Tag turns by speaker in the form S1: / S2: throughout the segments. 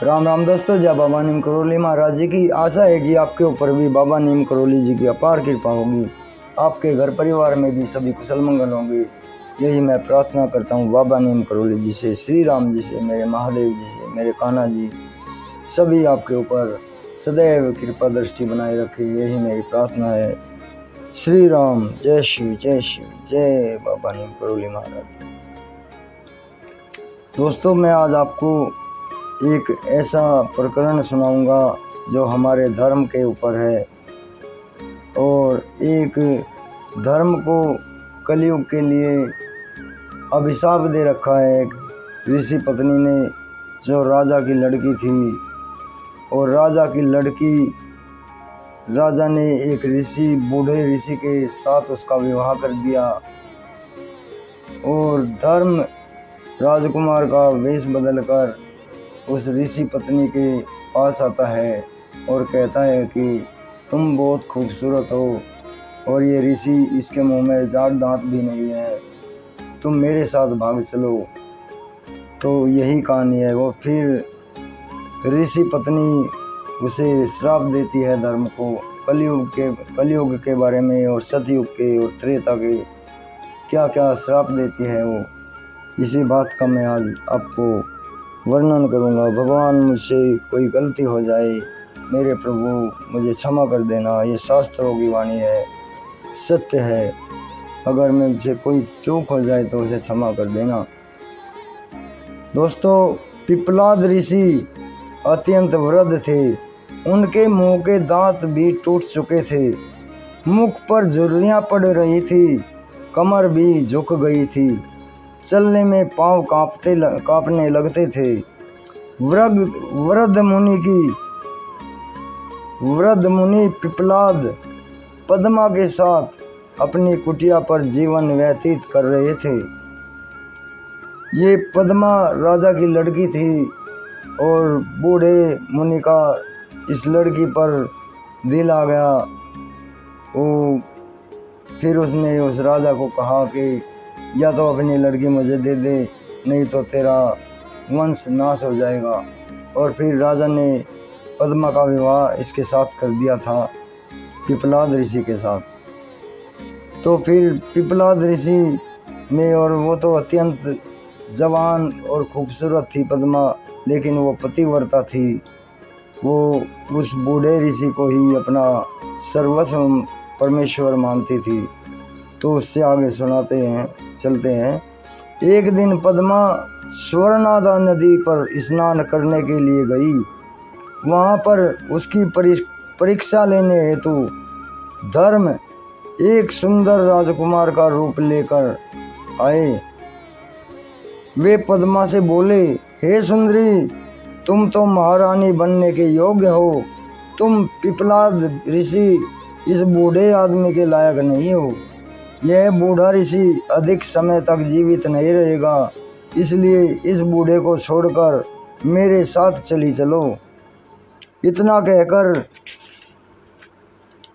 S1: राम राम दोस्तों, जय बाबा नीम करोली महाराज जी की। आशा है कि आपके ऊपर भी बाबा नीम करोली जी की अपार कृपा होगी, आपके घर परिवार में भी सभी कुशल मंगल होंगे। यही मैं प्रार्थना करता हूँ बाबा नीम करोली जी से, श्री राम जी से, मेरे महादेव जी से, मेरे कान्हा जी, सभी आपके ऊपर सदैव कृपा दृष्टि बनाए रखे। यही मेरी प्रार्थना है। श्री राम, जय शिव, जय शिव, जय बाबा नीम करोली महाराज। दोस्तों, मैं आज आपको एक ऐसा प्रकरण सुनाऊंगा जो हमारे धर्म के ऊपर है, और एक धर्म को कलयुग के लिए अभिशाप दे रखा है। एक ऋषि पत्नी ने, जो राजा की लड़की थी, और राजा ने एक बूढ़े ऋषि के साथ उसका विवाह कर दिया। और धर्म राजकुमार का वेश बदलकर उस ऋषि पत्नी के पास आता है और कहता है कि तुम बहुत खूबसूरत हो, और ये ऋषि, इसके मुंह में जाट दांत भी नहीं है, तुम मेरे साथ भाग चलो। तो यही कहानी है। वो फिर ऋषि पत्नी उसे श्राप देती है धर्म को, कलयुग के बारे में, और सतयुग के और त्रेता के क्या क्या श्राप देती है वो। इसी बात का मैं आज आपको वर्णन करूंगा। भगवान, मुझसे कोई गलती हो जाए, मेरे प्रभु मुझे क्षमा कर देना। ये शास्त्रों की वाणी है, सत्य है। अगर मुझसे कोई चूक हो जाए तो उसे क्षमा कर देना। दोस्तों, पिपलाद ऋषि अत्यंत वृद्ध थे। उनके मुंह के दांत भी टूट चुके थे, मुख पर झुर्रियां पड़ रही थी, कमर भी झुक गई थी, चलने में पांव कांपने लगते थे। वृद्ध मुनि पिपलाद पद्मा के साथ अपनी कुटिया पर जीवन व्यतीत कर रहे थे। ये पद्मा राजा की लड़की थी, और बूढ़े मुनि का इस लड़की पर दिल आ गया। फिर उसने उस राजा को कहा कि या तो अपनी लड़की मुझे दे दे, नहीं तो तेरा वंश नाश हो जाएगा। और फिर राजा ने पद्मा का विवाह इसके साथ कर दिया था, पिपलाद ऋषि के साथ। तो फिर पिपलाद ऋषि में, और वो तो अत्यंत जवान और खूबसूरत थी पद्मा, लेकिन वो पतिव्रता थी। वो उस बूढ़े ऋषि को ही अपना सर्वस्व परमेश्वर मानती थी। तो उससे आगे चलते हैं। एक दिन पद्मा स्वर्णादा नदी पर स्नान करने के लिए गई। वहाँ पर उसकी परीक्षा लेने हेतु धर्म एक सुंदर राजकुमार का रूप लेकर आए। वे पद्मा से बोले, हे सुंदरी, तुम तो महारानी बनने के योग्य हो। तुम पिपलाद ऋषि इस बूढ़े आदमी के लायक नहीं हो। यह बूढ़ा ऋषि अधिक समय तक जीवित नहीं रहेगा, इसलिए इस बूढ़े को छोड़कर मेरे साथ चली चलो। इतना कहकर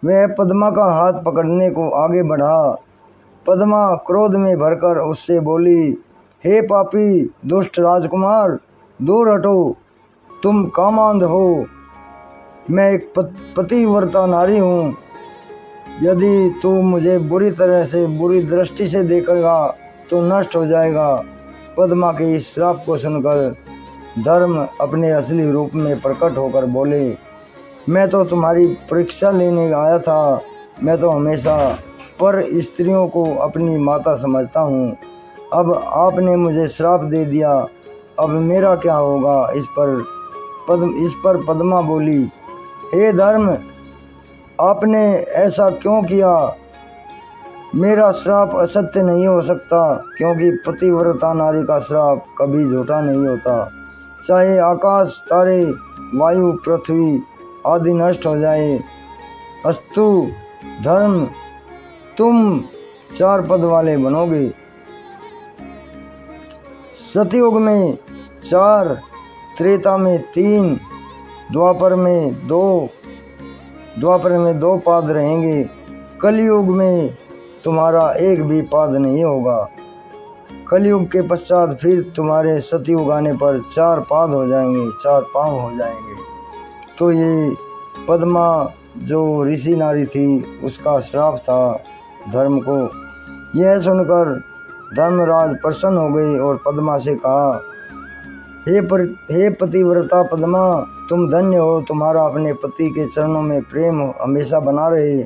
S1: वह पद्मा का हाथ पकड़ने को आगे बढ़ा। पद्मा क्रोध में भरकर उससे बोली, हे पापी दुष्ट राजकुमार, दूर हटो, तुम कामांध हो। मैं एक पतिव्रता नारी हूँ। यदि तू मुझे बुरी दृष्टि से देखेगा तो नष्ट हो जाएगा। पद्मा के इस श्राप को सुनकर धर्म अपने असली रूप में प्रकट होकर बोले, मैं तो तुम्हारी परीक्षा लेने आया था। मैं तो हमेशा पर स्त्रियों को अपनी माता समझता हूँ। अब आपने मुझे श्राप दे दिया, अब मेरा क्या होगा। इस पर पद्मा बोली, हे धर्म, आपने ऐसा क्यों किया। मेरा श्राप असत्य नहीं हो सकता, क्योंकि पतिव्रता नारी का श्राप कभी झूठा नहीं होता। चाहे आकाश, तारे, वायु, पृथ्वी आदि नष्ट हो जाए, अस्तु धर्म, तुम 4 पद वाले बनोगे। सतयुग में 4, त्रेता में 3, द्वापर में 2 पाद रहेंगे। कलयुग में तुम्हारा एक भी पाद नहीं होगा। कलयुग के पश्चात फिर तुम्हारे सतयुग आने पर 4 पाद हो जाएंगे, 4 पाँव हो जाएंगे। तो ये पद्मा जो ऋषि नारी थी उसका श्राप था धर्म को। यह सुनकर धर्मराज प्रसन्न हो गई और पद्मा से कहा, हे पतिव्रता पद्मा, तुम धन्य हो, तुम्हारा अपने पति के चरणों में प्रेम हमेशा बना रहे।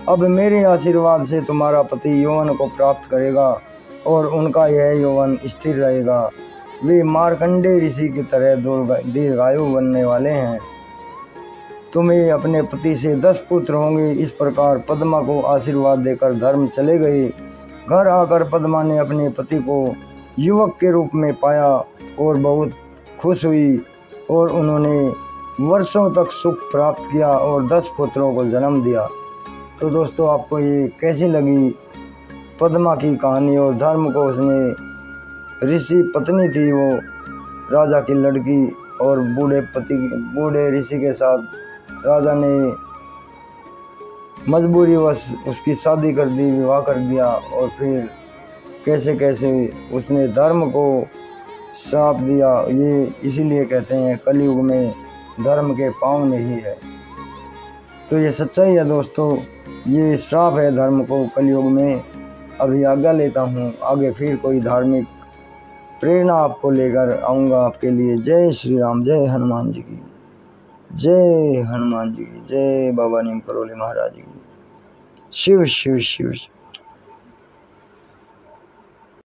S1: अब मेरे आशीर्वाद से तुम्हारा पति यौवन को प्राप्त करेगा और उनका यह यौवन स्थिर रहेगा। वे मार्कंडेय ऋषि की तरह दीर्घायु बनने वाले हैं। तुम्हें अपने पति से 10 पुत्र होंगे। इस प्रकार पद्मा को आशीर्वाद देकर धर्म चले गए। घर आकर पद्मा ने अपने पति को युवक के रूप में पाया और बहुत खुश हुई और उन्होंने वर्षों तक सुख प्राप्त किया और 10 पुत्रों को जन्म दिया। तो दोस्तों, आपको ये कैसी लगी पद्मा की कहानी? और धर्म को उसने ऋषि पत्नी थी वो राजा की लड़की, और बूढ़े ऋषि के साथ राजा ने मजबूरीवश उसकी शादी कर दी, विवाह कर दिया। और फिर कैसे कैसे उसने धर्म को श्राप दिया। ये इसीलिए कहते हैं कलयुग में धर्म के पाँव नहीं है। तो ये सच्चाई है दोस्तों, ये श्राप है धर्म को कलयुग में। अभी आज्ञा लेता हूँ, आगे फिर कोई धार्मिक प्रेरणा आपको लेकर आऊँगा आपके लिए। जय श्री राम, जय हनुमान जी की, जय हनुमान जी की, जय बाबा नीम करोली महाराज की। शिव शिव शिव।